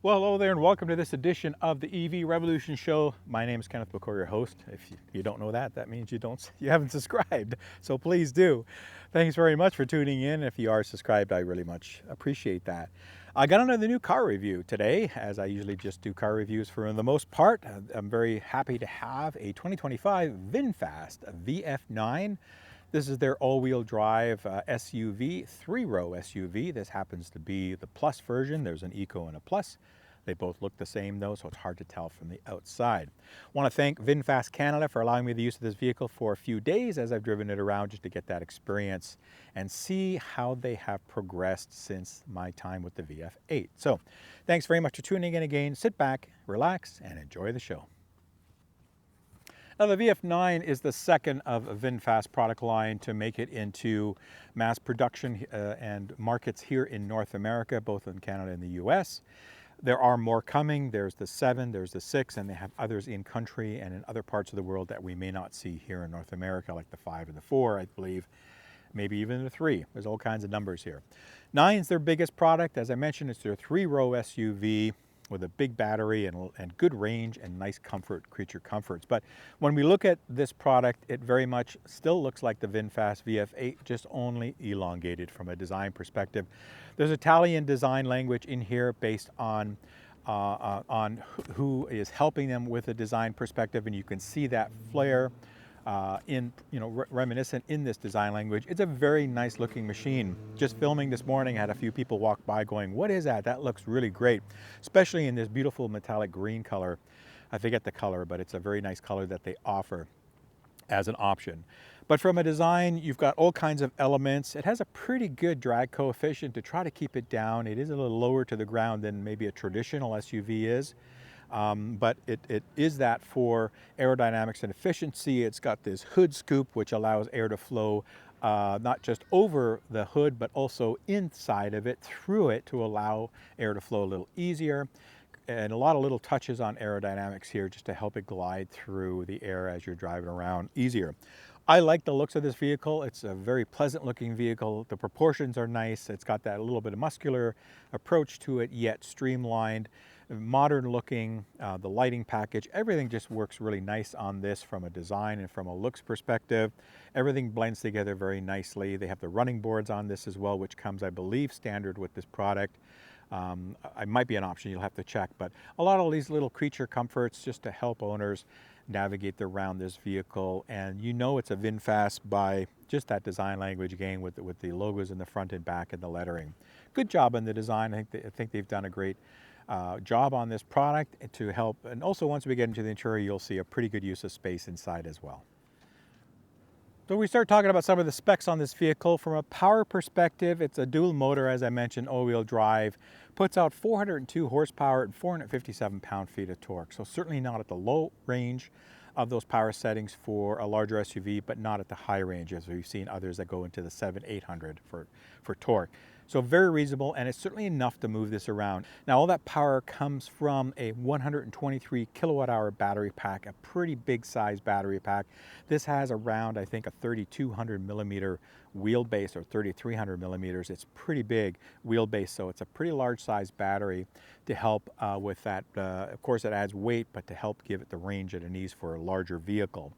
Well, hello there and welcome to this edition of the EV Revolution Show. My name is Kenneth McCoy, your host. If you don't know that, that means you haven't subscribed, so please do. Thanks very much for tuning in. If you are subscribed, I really much appreciate that. I got another new car review today, as I usually just do car reviews for the most part. I'm very happy to have a 2025 Vinfast VF9. This is their all-wheel drive SUV, three-row SUV. This happens to be the Plus version. There's an Eco and a Plus. They both look the same though, so it's hard to tell from the outside. I want to thank Vinfast Canada for allowing me the use of this vehicle for a few days as I've driven it around just to get that experience and see how they have progressed since my time with the VF8. So thanks very much for tuning in again. Sit back, relax, and enjoy the show. Now, the VF9 is the second of a Vinfast product line to make it into mass production and markets here in North America, both in Canada and the US. There are more coming. There's the 7, there's the 6, and they have others in country and in other parts of the world that we may not see here in North America, like the 5 and the 4, I believe, maybe even the 3. There's all kinds of numbers here. 9 is their biggest product. As I mentioned, it's their three-row SUV with a big battery and good range and nice creature comforts. But when we look at this product, it very much still looks like the Vinfast VF8, just only elongated from a design perspective. There's Italian design language in here based on who is helping them with a design perspective, and you can see that flair reminiscent in this design language. It's a very nice looking machine. Just filming this morning, I had a few people walk by going, "What is that? That looks really great," especially in this beautiful metallic green color. I forget the color, but it's a very nice color that they offer as an option. But from a design, you've got all kinds of elements. It has a pretty good drag coefficient to try to keep it down. It is a little lower to the ground than maybe a traditional SUV is. But it is that for aerodynamics and efficiency. It's got this hood scoop, which allows air to flow not just over the hood, but also inside of it, through it, to allow air to flow a little easier. And a lot of little touches on aerodynamics here just to help it glide through the air as you're driving around easier. I like the looks of this vehicle. It's a very pleasant looking vehicle. The proportions are nice. It's got that little bit of muscular approach to it, yet streamlined, modern looking. The lighting package, everything just works really nice on this from a design and from a looks perspective. Everything blends together very nicely. They have the running boards on this as well, which comes, I believe, standard with this product. It might be an option, you'll have to check, but a lot of these little creature comforts just to help owners navigate around this vehicle. And you know it's a Vinfast by just that design language again with the logos in the front and back and the lettering. Good job on the design. I think they've done a great job on this product to help. And also once we get into the interior, you'll see a pretty good use of space inside as well. So we start talking about some of the specs on this vehicle. From a power perspective, it's a dual motor, as I mentioned, all-wheel drive, puts out 402 horsepower and 457 pound-feet of torque. So certainly not at the low range of those power settings for a larger SUV, but not at the high range as we've seen others that go into the 700-800 for torque. So very reasonable, and it's certainly enough to move this around. Now, all that power comes from a 123 kilowatt hour battery pack, a pretty big size battery pack. This has around, I think, a 3,200 millimeter wheelbase, or 3,300 millimeters. It's pretty big wheelbase, so it's a pretty large size battery to help with that. Of course, it adds weight, but to help give it the range that it needs for a larger vehicle.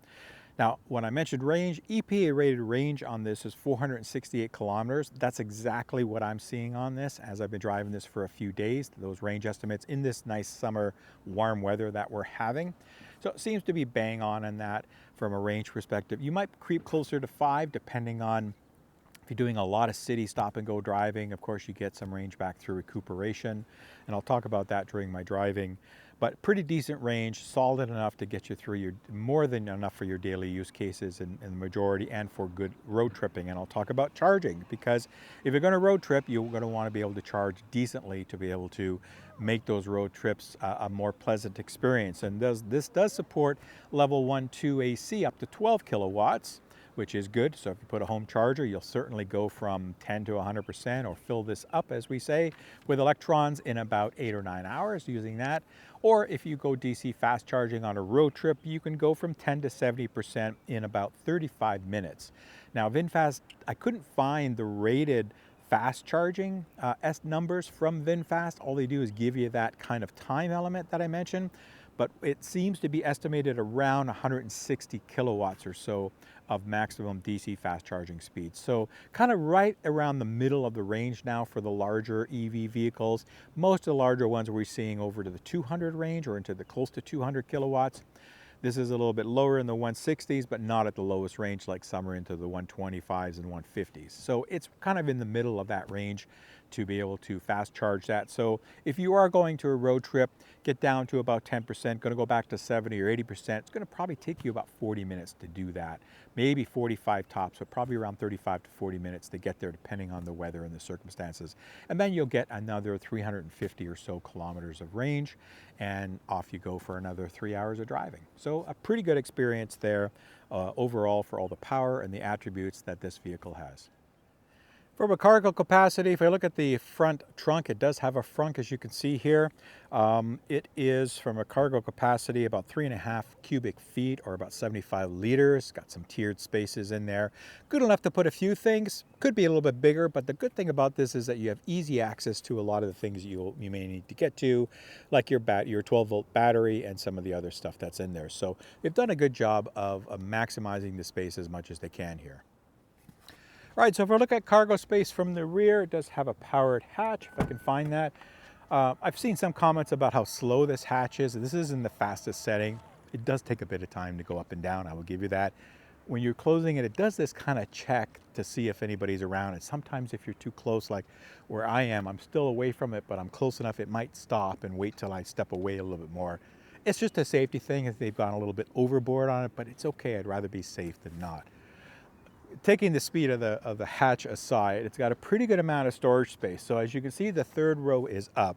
Now, when I mentioned range, EPA rated range on this is 468 kilometers. That's exactly what I'm seeing on this as I've been driving this for a few days, those range estimates in this nice summer warm weather that we're having. So it seems to be bang on that from a range perspective. You might creep closer to 5 depending on if you're doing a lot of city stop and go driving. Of course, you get some range back through recuperation, and I'll talk about that during my driving. But pretty decent range, solid enough to get you through more than enough for your daily use cases in the majority, and for good road tripping. And I'll talk about charging, because if you're going to road trip, you're going to want to be able to charge decently to be able to make those road trips a more pleasant experience. And this does support level 1, 2 AC up to 12 kilowatts, which is good. So if you put a home charger, you'll certainly go from 10 to 100%, or fill this up, as we say, with electrons in about 8 or 9 hours using that. Or if you go DC fast charging on a road trip, you can go from 10 to 70% in about 35 minutes. Now, Vinfast, I couldn't find the rated fast charging numbers from VinFast. All they do is give you that kind of time element that I mentioned, but it seems to be estimated around 160 kilowatts or so of maximum DC fast charging speed. So kind of right around the middle of the range now for the larger EV vehicles. Most of the larger ones we're seeing over to the 200 range or into the close to 200 kilowatts. This is a little bit lower in the 160s, but not at the lowest range like some are into the 125s and 150s. So it's kind of in the middle of that range to be able to fast charge that. So if you are going to a road trip, get down to about 10%, going to go back to 70 or 80%, it's going to probably take you about 40 minutes to do that. Maybe 45 tops, but probably around 35 to 40 minutes to get there depending on the weather and the circumstances. And then you'll get another 350 or so kilometers of range, and off you go for another 3 hours of driving. So a pretty good experience there overall for all the power and the attributes that this vehicle has. From a cargo capacity, if I look at the front trunk, it does have a frunk, as you can see here. It is, from a cargo capacity, about 3.5 cubic feet or about 75 liters. Got some tiered spaces in there. Good enough to put a few things. Could be a little bit bigger, but the good thing about this is that you have easy access to a lot of the things you may need to get to, like your 12-volt battery and some of the other stuff that's in there. So they've done a good job of maximizing the space as much as they can here. All right, so if we look at cargo space from the rear, it does have a powered hatch, if I can find that. I've seen some comments about how slow this hatch is. This is in the fastest setting. It does take a bit of time to go up and down, I will give you that. When you're closing it, it does this kind of check to see if anybody's around. And sometimes if you're too close, like where I am, I'm still away from it, but I'm close enough, it might stop and wait till I step away a little bit more. It's just a safety thing if they've gone a little bit overboard on it, but it's okay. I'd rather be safe than not. Taking the speed of the hatch aside, it's got a pretty good amount of storage space. So as you can see, the third row is up,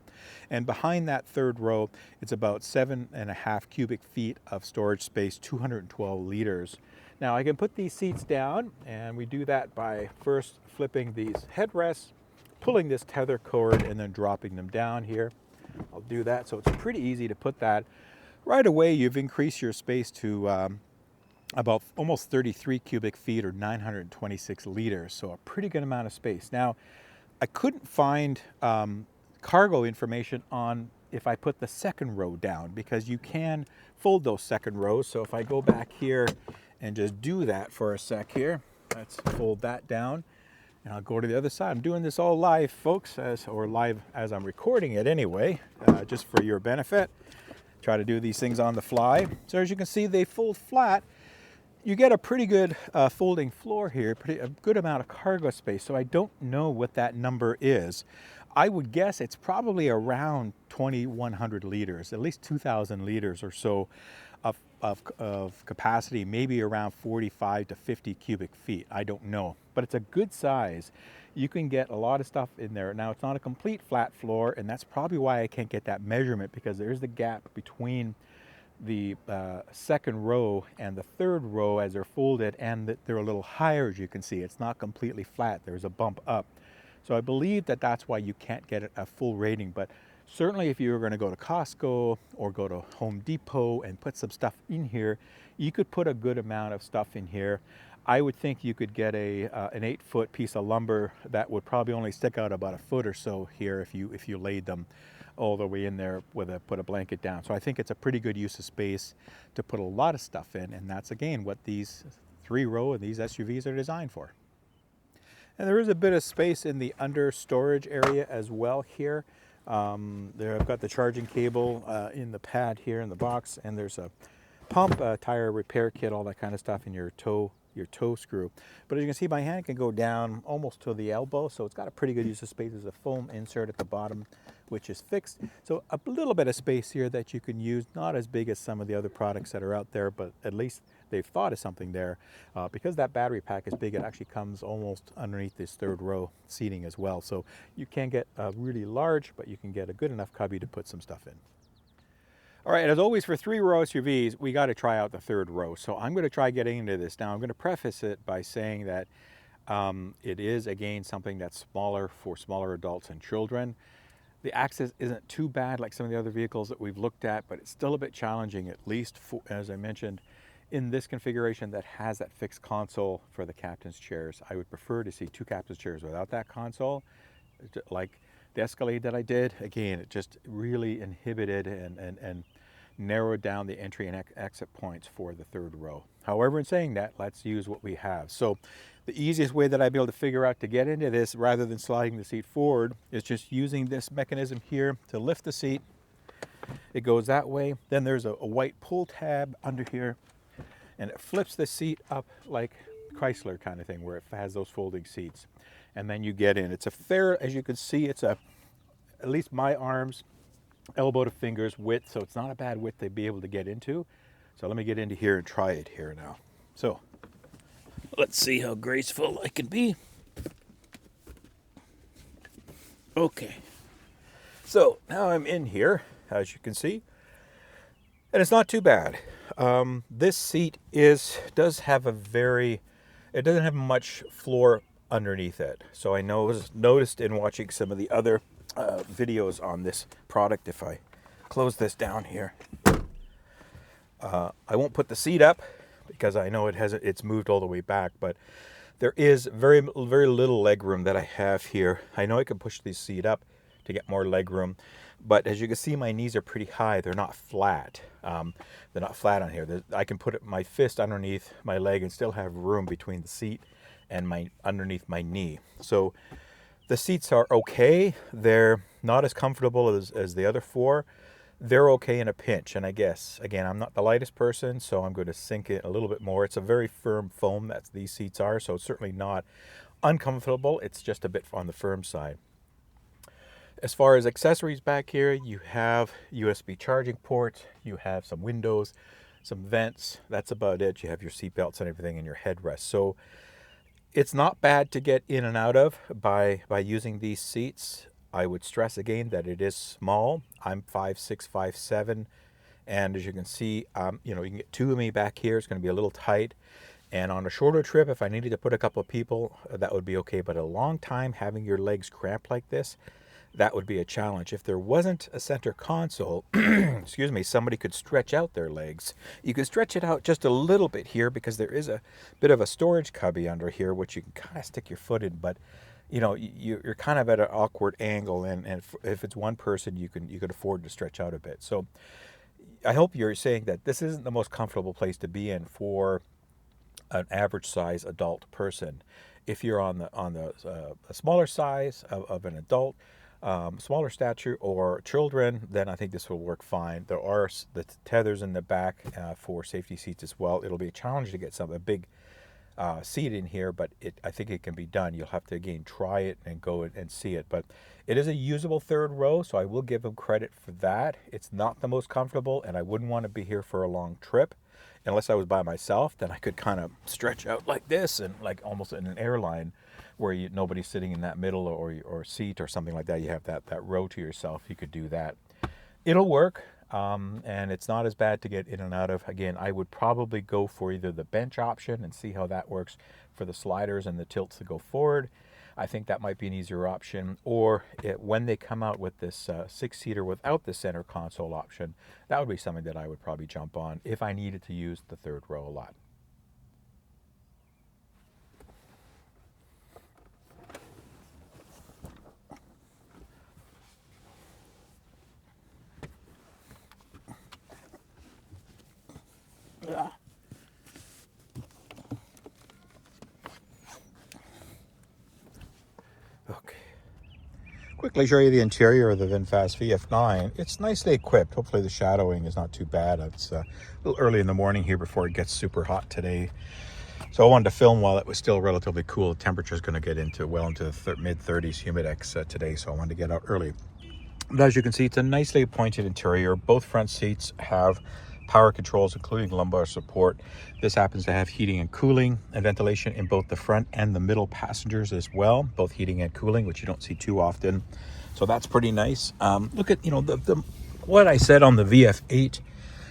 and behind that third row, it's about 7.5 cubic feet of storage space, 212 liters. Now I can put these seats down, and we do that by first flipping these headrests, pulling this tether cord, and then dropping them down here. I'll do that, so it's pretty easy to put that. Right away, you've increased your space to about almost 33 cubic feet or 926 liters, so a pretty good amount of space. Now, I couldn't find cargo information on if I put the second row down, because you can fold those second rows. So if I go back here and just do that for a sec here, let's fold that down, and I'll go to the other side. I'm doing this all live, folks, live as I'm recording it anyway, just for your benefit. Try to do these things on the fly. So as you can see, they fold flat. You get a pretty good folding floor here, a good amount of cargo space, so I don't know what that number is. I would guess it's probably around 2,100 liters, at least 2,000 liters or so of capacity, maybe around 45 to 50 cubic feet. I don't know, but it's a good size. You can get a lot of stuff in there. Now, it's not a complete flat floor, and that's probably why I can't get that measurement, because there's the gap between the second row and the third row as they're folded, and they're a little higher, as you can see. It's not completely flat. There's a bump up. So I believe that that's why you can't get a full rating, but certainly if you were going to go to Costco or go to Home Depot and put some stuff in here, you could put a good amount of stuff in here. I would think you could get an 8-foot piece of lumber that would probably only stick out about a foot or so here if you laid them all the way in there put a blanket down. So I think it's a pretty good use of space to put a lot of stuff in, and that's again what these 3-row and these SUVs are designed for. And there is a bit of space in the under storage area as well here. There I've got the charging cable in the pad here in the box, and there's a pump, a tire repair kit, all that kind of stuff in your toe screw. But as you can see, my hand can go down almost to the elbow, so it's got a pretty good use of space. There's a foam insert at the bottom, which is fixed. So a little bit of space here that you can use, not as big as some of the other products that are out there, but at least they've thought of something there. Because that battery pack is big, it actually comes almost underneath this third row seating as well. So you can get really large, but you can get a good enough cubby to put some stuff in. All right, as always for 3-row SUVs, we got to try out the third row. So I'm going to try getting into this. Now I'm going to preface it by saying that it is, again, something that's smaller for smaller adults and children. The access isn't too bad like some of the other vehicles that we've looked at, but it's still a bit challenging, at least, as I mentioned, in this configuration that has that fixed console for the captain's chairs. I would prefer to see two captain's chairs without that console. Like the Escalade that I did, again, it just really inhibited and narrowed down the entry and exit points for the third row. However, in saying that, let's use what we have. So the easiest way that I'd be able to figure out to get into this rather than sliding the seat forward is just using this mechanism here to lift the seat. It goes that way. Then there's a white pull tab under here, and it flips the seat up like Chrysler kind of thing, where it has those folding seats. And then you get in. It's a fair, as you can see, it's at least my arms, elbow to fingers width, so it's not a bad width to be able to get into. So let me get into here and try it here now. So let's see how graceful I can be. Okay. So now I'm in here, as you can see, and it's not too bad. This seat does have it doesn't have much floor underneath it. So I noticed in watching some of the other videos on this product, if I close this down here, I won't put the seat up because I know it's moved all the way back, but there is very little leg room that I have here. I know I can push the seat up to get more leg room, but as you can see, my knees are pretty high. They're not flat. They're not flat on here. I can put my fist underneath my leg and still have room between the seat and underneath my knee. So the seats are okay. They're not as comfortable as the other four. They're okay in a pinch. And I guess, again, I'm not the lightest person, so I'm going to sink it a little bit more. It's a very firm foam that these seats are, so it's certainly not uncomfortable. It's just a bit on the firm side. As far as accessories back here, you have USB charging ports, you have some windows, some vents. That's about it. You have your seat belts and everything in your headrest. So it's not bad to get in and out of by using these seats. I would stress again that it is small. I'm 5'6", 5'7", and as you can see, you can get two of me back here. It's going to be a little tight. And on a shorter trip, if I needed to put a couple of people, that would be okay. But a long time having your legs cramped like this, that would be a challenge. If there wasn't a center console, excuse me, somebody could stretch out their legs. You can stretch it out just a little bit here because there is a bit of a storage cubby under here, which you can kind of stick your foot in, but you're kind of at an awkward angle, and if it's one person, you could afford to stretch out a bit. So I hope you're saying that this isn't the most comfortable place to be in for an average size adult person. If you're on the smaller size of an adult, smaller stature, or children, then I think this will work fine. There are the tethers in the back for safety seats as well. It'll be a challenge to get a big seat in here, but I think it can be done. You'll have to again try it and go and see it, but it is a usable third row, so I will give them credit for that. It's not the most comfortable, and I wouldn't want to be here for a long trip unless I was by myself. Then I could kind of stretch out like this, and like almost in an airline where nobody's sitting in that middle or seat or something like that. You have that row to yourself. You could do that. It'll work, and it's not as bad to get in and out of. Again, I would probably go for either the bench option and see how that works for the sliders and the tilts to go forward. I think that might be an easier option. Or when they come out with this six-seater without the center console option, that would be something that I would probably jump on if I needed to use the third row a lot. Okay. Quickly show you the interior of the Vinfast VF9. It's nicely equipped. Hopefully the shadowing is not too bad. It's a little early in the morning here before it gets super hot today. So I wanted to film while it was still relatively cool. The temperature is going to get into the mid-30s humidex today, so I wanted to get out early. But as you can see, it's a nicely appointed interior. Both front seats have power controls, including lumbar support. This happens to have heating and cooling and ventilation in both the front and the middle passengers as well, both heating and cooling, which you don't see too often. So that's pretty nice. Look at, what I said on the VF8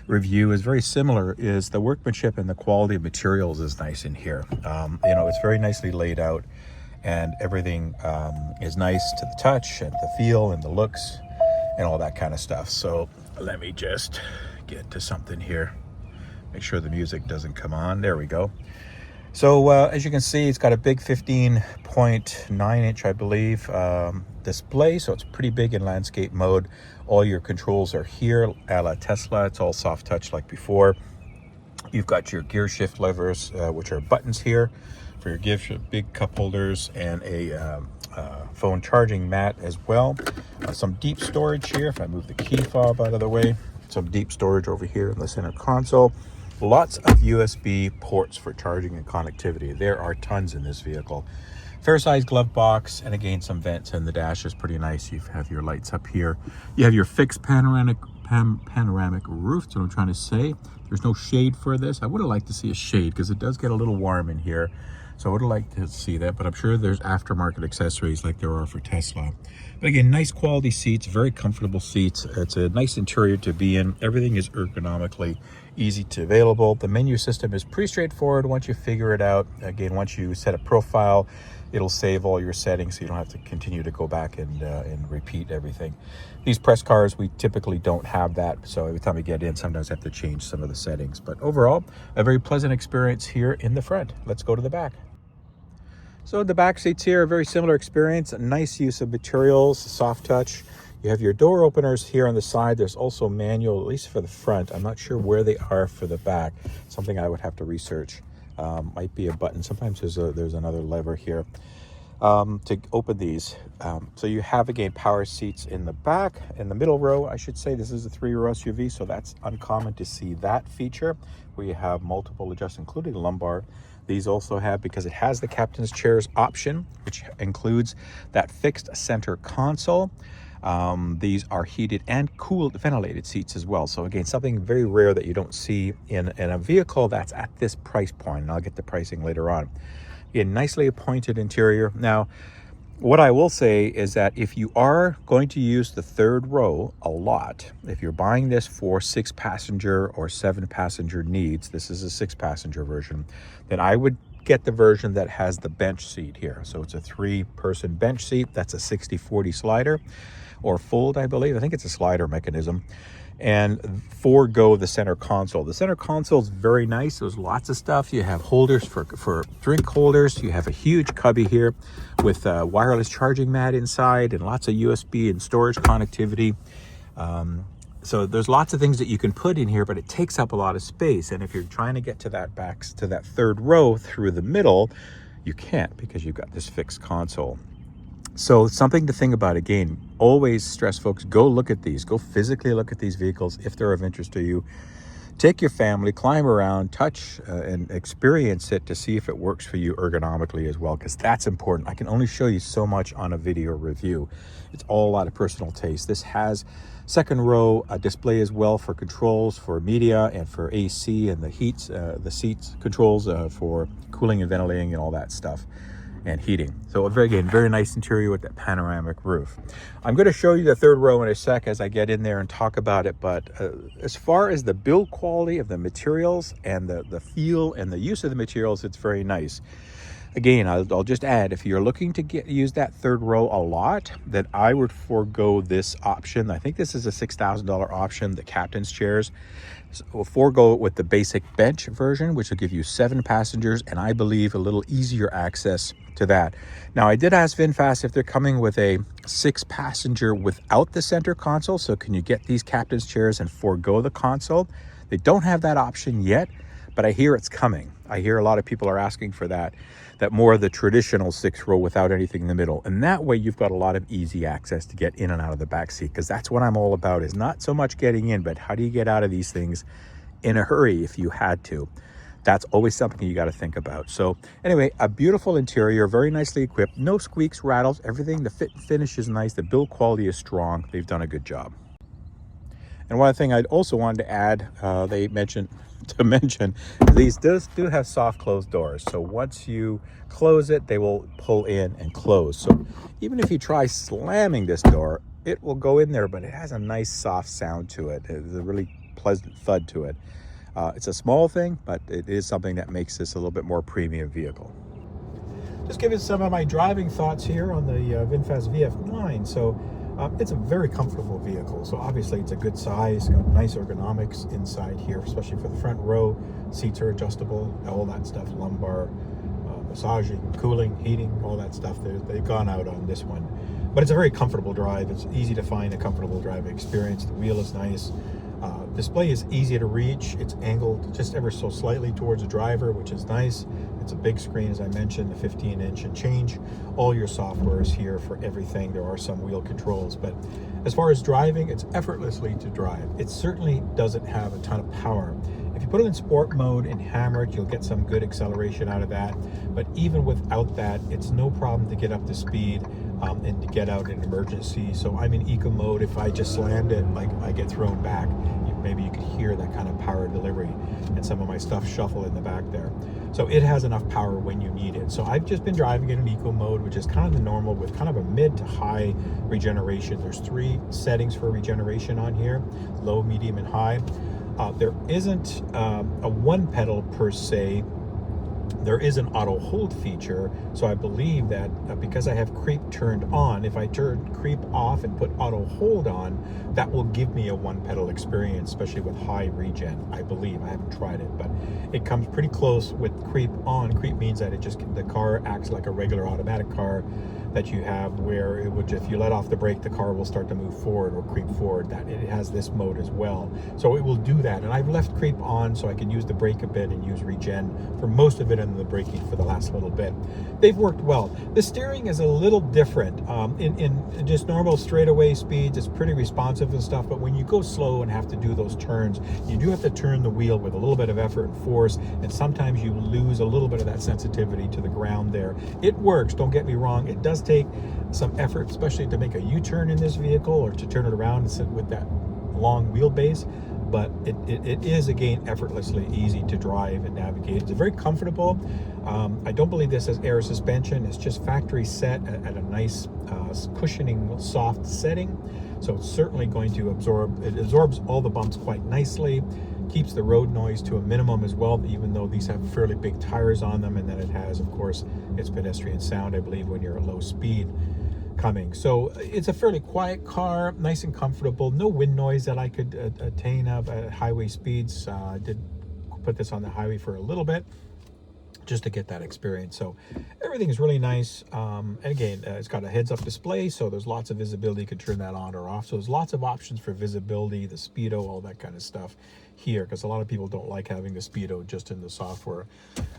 review is very similar. Is the workmanship and the quality of materials is nice in here. It's very nicely laid out, and everything is nice to the touch and the feel and the looks and all that kind of stuff. So let me just get to something here. Make sure the music doesn't come on. There we go. So as you can see, it's got a big 15.9 inch, I believe, display. So it's pretty big in landscape mode. All your controls are here, a la Tesla. It's all soft touch like before. You've got your gear shift levers, which are buttons here for your gear shift, big cup holders, and a phone charging mat as well. Some deep storage here. If I move the key fob out of the way, some deep storage over here in the center console. Lots of USB ports for charging and connectivity. There are tons in this vehicle. Fair size glove box, and again, some vents, and the dash is pretty nice. You have your lights up here. You have your fixed panoramic roof. That's what I'm trying to say. There's no shade for this. I would have liked to see a shade because it does get a little warm in here. So I would have liked to see that, but I'm sure there's aftermarket accessories like there are for Tesla. But again, nice quality seats, very comfortable seats. It's a nice interior to be in. Everything is ergonomically easy to available. The menu system is pretty straightforward once you figure it out. Again, once you set a profile, it'll save all your settings so you don't have to continue to go back and repeat everything. These press cars, we typically don't have that, so every time we get in, sometimes I have to change some of the settings. But overall, a very pleasant experience here in the front. Let's go to the back. So the back seats here, a very similar experience. A nice use of materials, soft touch. You have your door openers here on the side. There's also manual, at least for the front. I'm not sure where they are for the back. Something I would have to research. Might be a button. Sometimes there's another lever here to open these. So you have, again, power seats in the back. In the middle row, I should say, this is a 3-row SUV, so that's uncommon to see that feature, where you have multiple adjusts, including lumbar. These also have, because it has the captain's chairs option, which includes that fixed center console. These are heated and cooled, ventilated seats as well. So again, something very rare that you don't see in a vehicle that's at this price point. And I'll get the pricing later on. Again, nicely appointed interior. Now, what I will say is that if you are going to use the third row a lot, if you're buying this for 6-passenger or 7-passenger needs, this is a 6-passenger version, then I would get the version that has the bench seat here. So it's a 3-person bench seat. That's a 60/40 slider or fold, I believe. I think it's a slider mechanism. And forego the center console. The center console is very nice. There's lots of stuff. You have holders for drink holders. You have a huge cubby here with a wireless charging mat inside and lots of USB and storage connectivity. So there's lots of things that you can put in here, but it takes up a lot of space. And if you're trying to get to that third row through the middle, you can't because you've got this fixed console. So something to think about. Again, always stress folks, go look at these. Go physically look at these vehicles if they're of interest to you. Take your family, climb around, touch and experience it to see if it works for you ergonomically as well, because that's important. I can only show you so much on a video review. It's all a lot of personal taste. This has second row display as well for controls for media and for AC and the seats controls for cooling and ventilating and all that stuff. And heating. So very nice interior with that panoramic roof. I'm going to show you the third row in a sec as I get in there and talk about it, but as far as the build quality of the materials and the feel and the use of the materials, it's very nice. Again, I'll just add, if you're looking to use that third row a lot, then I would forego this option. I think this is a $6,000 option, the captain's chairs. So we'll forego it with the basic bench version, which will give you 7 passengers, and I believe a little easier access to that. Now, I did ask Vinfast if they're coming with a 6-passenger without the center console. So can you get these captain's chairs and forego the console? They don't have that option yet, but I hear it's coming. I hear a lot of people are asking for that more of the traditional 6-row without anything in the middle. And that way you've got a lot of easy access to get in and out of the back seat, because that's what I'm all about, is not so much getting in, but how do you get out of these things in a hurry if you had to? That's always something you got to think about. So anyway, a beautiful interior, very nicely equipped, no squeaks, rattles, everything. The fit and finish is nice. The build quality is strong. They've done a good job. And one thing I'd also wanted to add, they mentioned these do have soft closed doors. So once you close it, they will pull in and close. So even if you try slamming this door, it will go in there, but it has a nice soft sound to it. There's a really pleasant thud to it. It's a small thing, but it is something that makes this a little bit more premium vehicle. Just giving some of my driving thoughts here on the Vinfast VF9. So It's a very comfortable vehicle, so obviously it's a good size, got nice ergonomics inside here, especially for the front row. Seats are adjustable, all that stuff, lumbar, massaging, cooling, heating, all that stuff. They've gone out on this one. But it's a very comfortable drive. It's easy to find a comfortable driving experience. The wheel is nice. Display is easy to reach. It's angled just ever so slightly towards the driver, which is nice. It's a big screen, as I mentioned, the 15-inch, and change all your software is here for everything. There are some wheel controls, but as far as driving, it's effortlessly to drive. It certainly doesn't have a ton of power. If you put it in sport mode and hammer it, you'll get some good acceleration out of that. But even without that, it's no problem to get up to speed and to get out in emergency. So I'm in eco mode. If I just slammed it, like, I get thrown back. Maybe you could hear that kind of power delivery and some of my stuff shuffle in the back there. So it has enough power when you need it. So I've just been driving it in eco mode, which is kind of the normal with kind of a mid to high regeneration. There's 3 settings for regeneration on here: low, medium, and high. There isn't a one pedal per se. There is an auto hold feature, so I believe that because I have creep turned on, if I turn creep off and put auto hold on, that will give me a one pedal experience, especially with high regen. I believe, I haven't tried it, but it comes pretty close with creep on. Creep means that the car acts like a regular automatic car that you have, where it would, if you let off the brake, the car will start to move forward or creep forward. That it has this mode as well, so it will do that. And I've left creep on so I can use the brake a bit and use regen for most of it, and the braking for the last little bit. They've worked well. The steering is a little different. In just normal straightaway speeds, it's pretty responsive and stuff, but when you go slow and have to do those turns, you do have to turn the wheel with a little bit of effort and force, and sometimes you lose a little bit of that sensitivity to the ground there. It works, don't get me wrong. It does take some effort, especially to make a U-turn in this vehicle or to turn it around and sit with that long wheelbase, but it is, again, effortlessly easy to drive and navigate. It's very comfortable. I don't believe this has air suspension. It's just factory set at a nice cushioning soft setting, so it's certainly going to absorbs all the bumps quite nicely, keeps the road noise to a minimum as well, even though these have fairly big tires on them, and then it has, of course, its pedestrian sound, I believe, when you're at low speed coming. So it's a fairly quiet car, nice and comfortable. No wind noise that I could attain of at highway speeds. I did put this on the highway for a little bit just to get that experience. So everything is really nice. And again, it's got a heads-up display, so there's lots of visibility. You can turn that on or off. So there's lots of options for visibility, the speedo, all that kind of stuff here, because a lot of people don't like having the speedo just in the software.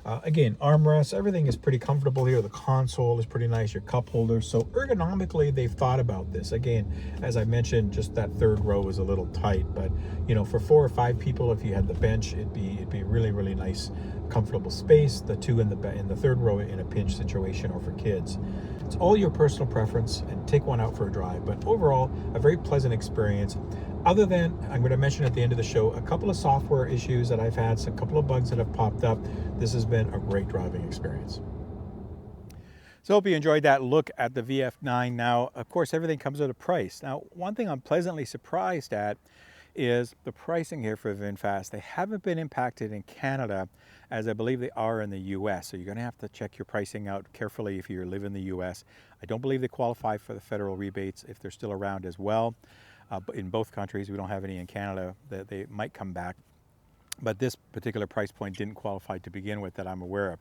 Again, armrests, everything is pretty comfortable here. The console is pretty nice, your cup holders. So ergonomically, they've thought about this. Again, as I mentioned, just that third row is a little tight, but you know, for 4 or 5 people, if you had the bench, it'd be really, really nice, comfortable space. The 2 in the third row in a pinch situation, or for kids. It's all your personal preference, and take one out for a drive. But overall, a very pleasant experience. Other than, I'm going to mention at the end of the show, a couple of software issues that I've had, a couple of bugs that have popped up. This has been a great driving experience. So I hope you enjoyed that look at the VF9. Now, of course, everything comes at a price. Now, one thing I'm pleasantly surprised at is the pricing here for Vinfast. They haven't been impacted in Canada as I believe they are in the US. So you're going to have to check your pricing out carefully if you live in the US. I don't believe they qualify for the federal rebates if they're still around as well. But in both countries, we don't have any in Canada. That they might come back. But this particular price point didn't qualify to begin with that I'm aware of.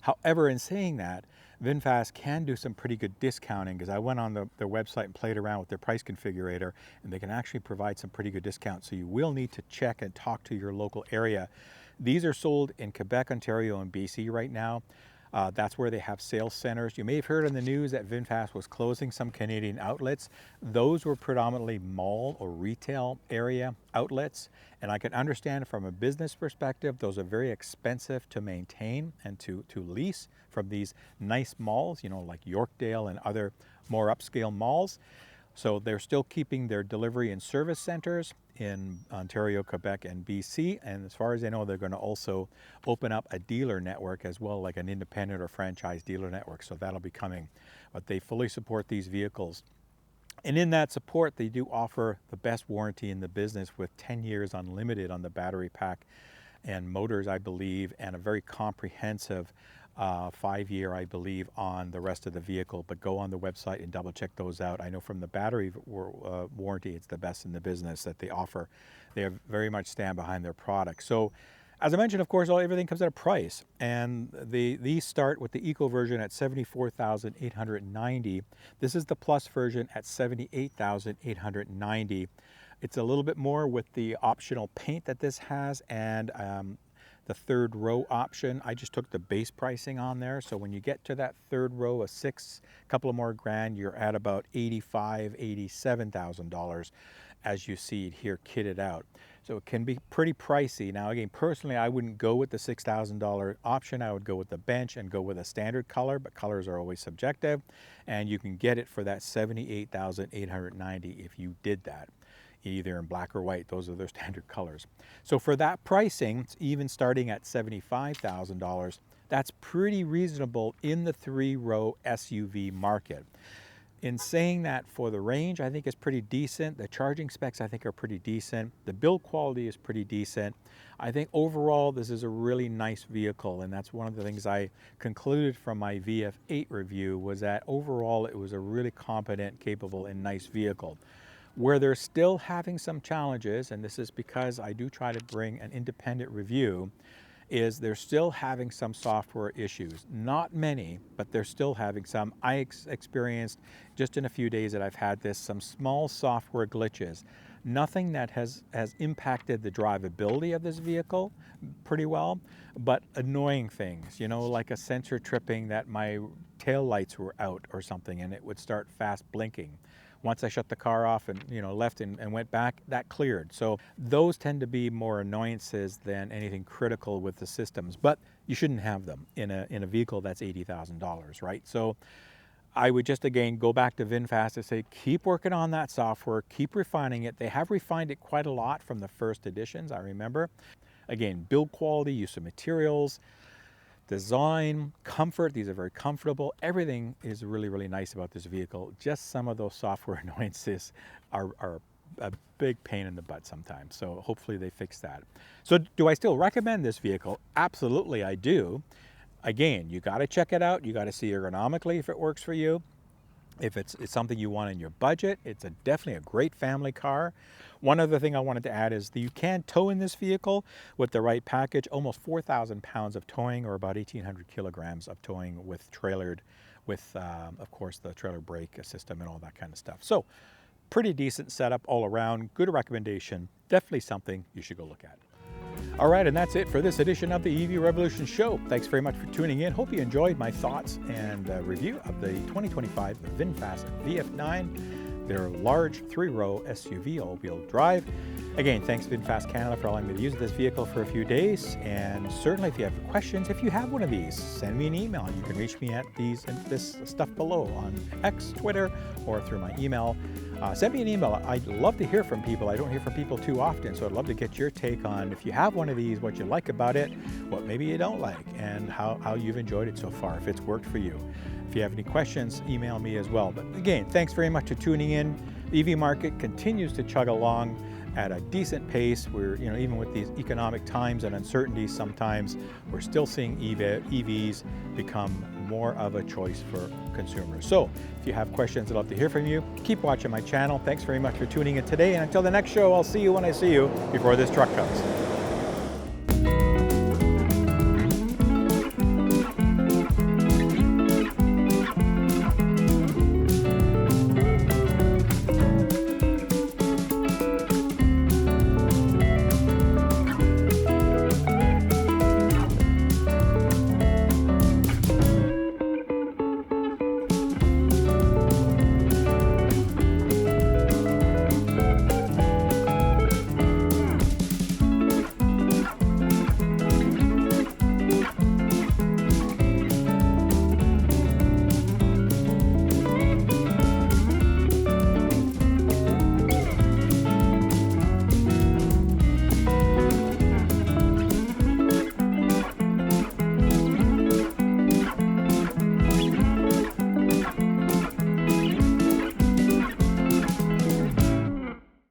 However, in saying that, Vinfast can do some pretty good discounting, because I went on their website and played around with their price configurator, and they can actually provide some pretty good discounts. So you will need to check and talk to your local area. These are sold in Quebec, Ontario, and BC right now. That's where they have sales centers. You may have heard in the news that Vinfast was closing some Canadian outlets. Those were predominantly mall or retail area outlets. And I can understand from a business perspective, those are very expensive to maintain and to lease from these nice malls, you know, like Yorkdale and other more upscale malls. So they're still keeping their delivery and service centers in Ontario, Quebec, and BC. And as far as I know, they're going to also open up a dealer network as well, like an independent or franchise dealer network. So that'll be coming. But they fully support these vehicles. And in that support, they do offer the best warranty in the business with 10 years unlimited on the battery pack and motors, I believe, and a very comprehensive 5-year, I believe, on the rest of the vehicle, but go on the website and double check those out. I know from the battery warranty, it's the best in the business that they offer. They very much stand behind their product. So as I mentioned, of course, everything comes at a price, and these start with the Eco version at $74,890. This is the Plus version at $78,890. It's a little bit more with the optional paint that this has, and the third row option. I just took the base pricing on there. So when you get to that third row of a couple of more grand, you're at about $85,000, $87,000 as you see it here kitted out. So it can be pretty pricey. Now again, personally, I wouldn't go with the $6,000 option. I would go with the bench and go with a standard color, but colors are always subjective. And you can get it for that $78,890 if you did that, either in black or white. Those are their standard colors. So for that pricing, even starting at $75,000, that's pretty reasonable in the 3-row SUV market. In saying that, for the range, I think is pretty decent. The charging specs, I think, are pretty decent. The build quality is pretty decent. I think overall, this is a really nice vehicle, and that's one of the things I concluded from my VF8 review, was that overall, it was a really competent, capable, and nice vehicle. Where they're still having some challenges, and this is because I do try to bring an independent review, is they're still having some software issues. Not many, but they're still having some. I experienced, just in a few days that I've had this, some small software glitches. Nothing that has impacted the drivability of this vehicle pretty well, but annoying things, you know, like a sensor tripping that my tail lights were out or something and it would start fast blinking. Once I shut the car off and left and went back, that cleared. So those tend to be more annoyances than anything critical with the systems, but you shouldn't have them in a vehicle that's $80,000, right? So I would just again go back to Vinfast and say, keep working on that software, keep refining it. They have refined it quite a lot from the first editions, I remember. Again, build quality, use of materials, design, comfort, these are very comfortable. Everything is really, really nice about this vehicle. Just some of those software annoyances are a big pain in the butt sometimes. So hopefully they fix that. So do I still recommend this vehicle? Absolutely, I do. Again, you got to check it out. You got to see ergonomically if it works for you. If it's something you want in your budget, it's definitely a great family car. One other thing I wanted to add is that you can tow in this vehicle with the right package, almost 4,000 pounds of towing, or about 1,800 kilograms of towing with trailered, with of course the trailer brake system and all that kind of stuff. So pretty decent setup all around, good recommendation, definitely something you should go look at. All right, and that's it for this edition of the EV Revolution Show. Thanks very much for tuning in. Hope you enjoyed my thoughts and review of the 2025 Vinfast VF9, their large 3-row SUV all-wheel drive. Again, thanks Vinfast Canada for allowing me to use this vehicle for a few days. And certainly if you have questions, if you have one of these, send me an email. You can reach me at this stuff below on X, Twitter, or through my email. Send me an email. I'd love to hear from people. I don't hear from people too often, so I'd love to get your take on if you have one of these, what you like about it, what maybe you don't like, and how you've enjoyed it so far, if it's worked for you. If you have any questions, email me as well. But again, thanks very much for tuning in. The EV market continues to chug along at a decent pace. We're, even with these economic times and uncertainties sometimes, we're still seeing EVs become more of a choice for consumers. So if you have questions, I'd love to hear from you. Keep watching my channel. Thanks very much for tuning in today. And until the next show, I'll see you when I see you before this truck comes.